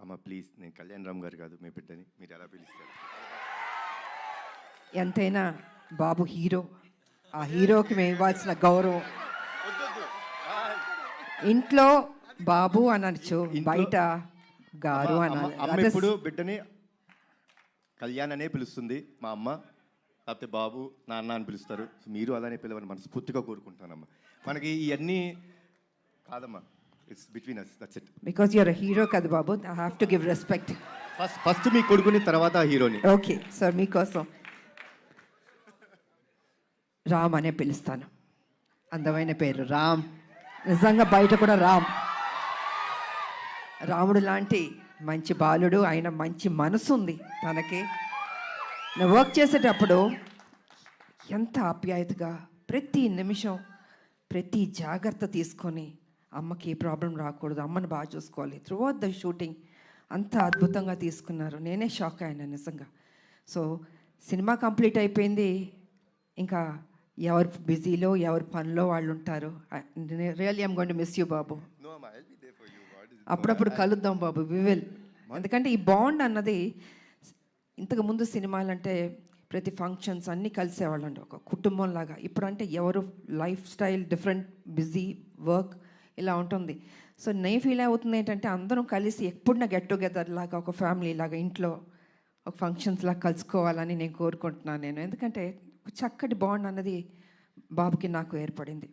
అమ్మ ప్లీజ్, నేను కళ్యాణ్ రామ్ గారు కాదు మీ బిడ్డని, మీరు ఎలా పిలుస్తారు? ఎంతైనా బాబు హీరో, ఆ హీరోకి మేము ఇవ్వాల్సిన గౌరవం. ఇంట్లో బాబు అనొచ్చు, బయట గారు అనాలి. అమ్మ ఇప్పుడు బిడ్డని కళ్యాణ్ అనే పిలుస్తుంది మా అమ్మ, లేకపోతే బాబు నాన్న అని పిలుస్తారు. మీరు అలానే పిలవని మనస్ఫూర్తిగా కోరుకుంటానమ్మా. మనకి ఇవన్నీ కాదమ్మా, it's between us, that's it. Because you're hero కదా బాబు, I have to give respect. First మీ కొడుకుని, తర్వాత హీరోని. ఓకే సార్, మీకోసం రామ్ అనే పిలుస్తాను. అందమైన పేరు రామ్, నిజంగా బయట కూడా రాముడు లాంటి మంచి బాలుడు, ఆయన మంచి మనసు ఉంది తనకి. నేను వర్క్ చేసేటప్పుడు ఎంత ఆప్యాయతగా ప్రతి నిమిషం ప్రతి జాగ్రత్త తీసుకొని అమ్మకి ఏ ప్రాబ్లం రాకూడదు, అమ్మని బాగా చూసుకోవాలి. త్రూ అవుట్ ద షూటింగ్ అంత అద్భుతంగా తీసుకున్నారు. నేనే షాక్ అయినా నిజంగా. సో సినిమా కంప్లీట్ అయిపోయింది, ఇంకా ఎవరు బిజీలో ఎవరి పనిలో వాళ్ళు ఉంటారు. Really I'm going to miss you బాబు. అప్పుడప్పుడు కలుద్దాం బాబు, వి విల్. ఎందుకంటే ఈ బాండ్ అన్నది, ఇంతకు ముందు సినిమాలంటే ప్రతి ఫంక్షన్స్ అన్నీ కలిసేవాళ్ళండి ఒక కుటుంబం లాగా. ఇప్పుడంటే ఎవరు life style different, busy work ఇలా ఉంటుంది. సో నేను ఫీల్ అవుతుంది ఏంటంటే అందరం కలిసి ఎప్పుడైనా గెట్ టుగెదర్ లాగా, ఒక ఫ్యామిలీ లాగా ఇంట్లో ఒక ఫంక్షన్స్ లాగా కలుసుకోవాలని నేను కోరుకుంటున్నాను. ఎందుకంటే ఒక చక్కటి బాండ్ అన్నది బాబుకి నాకు ఏర్పడింది.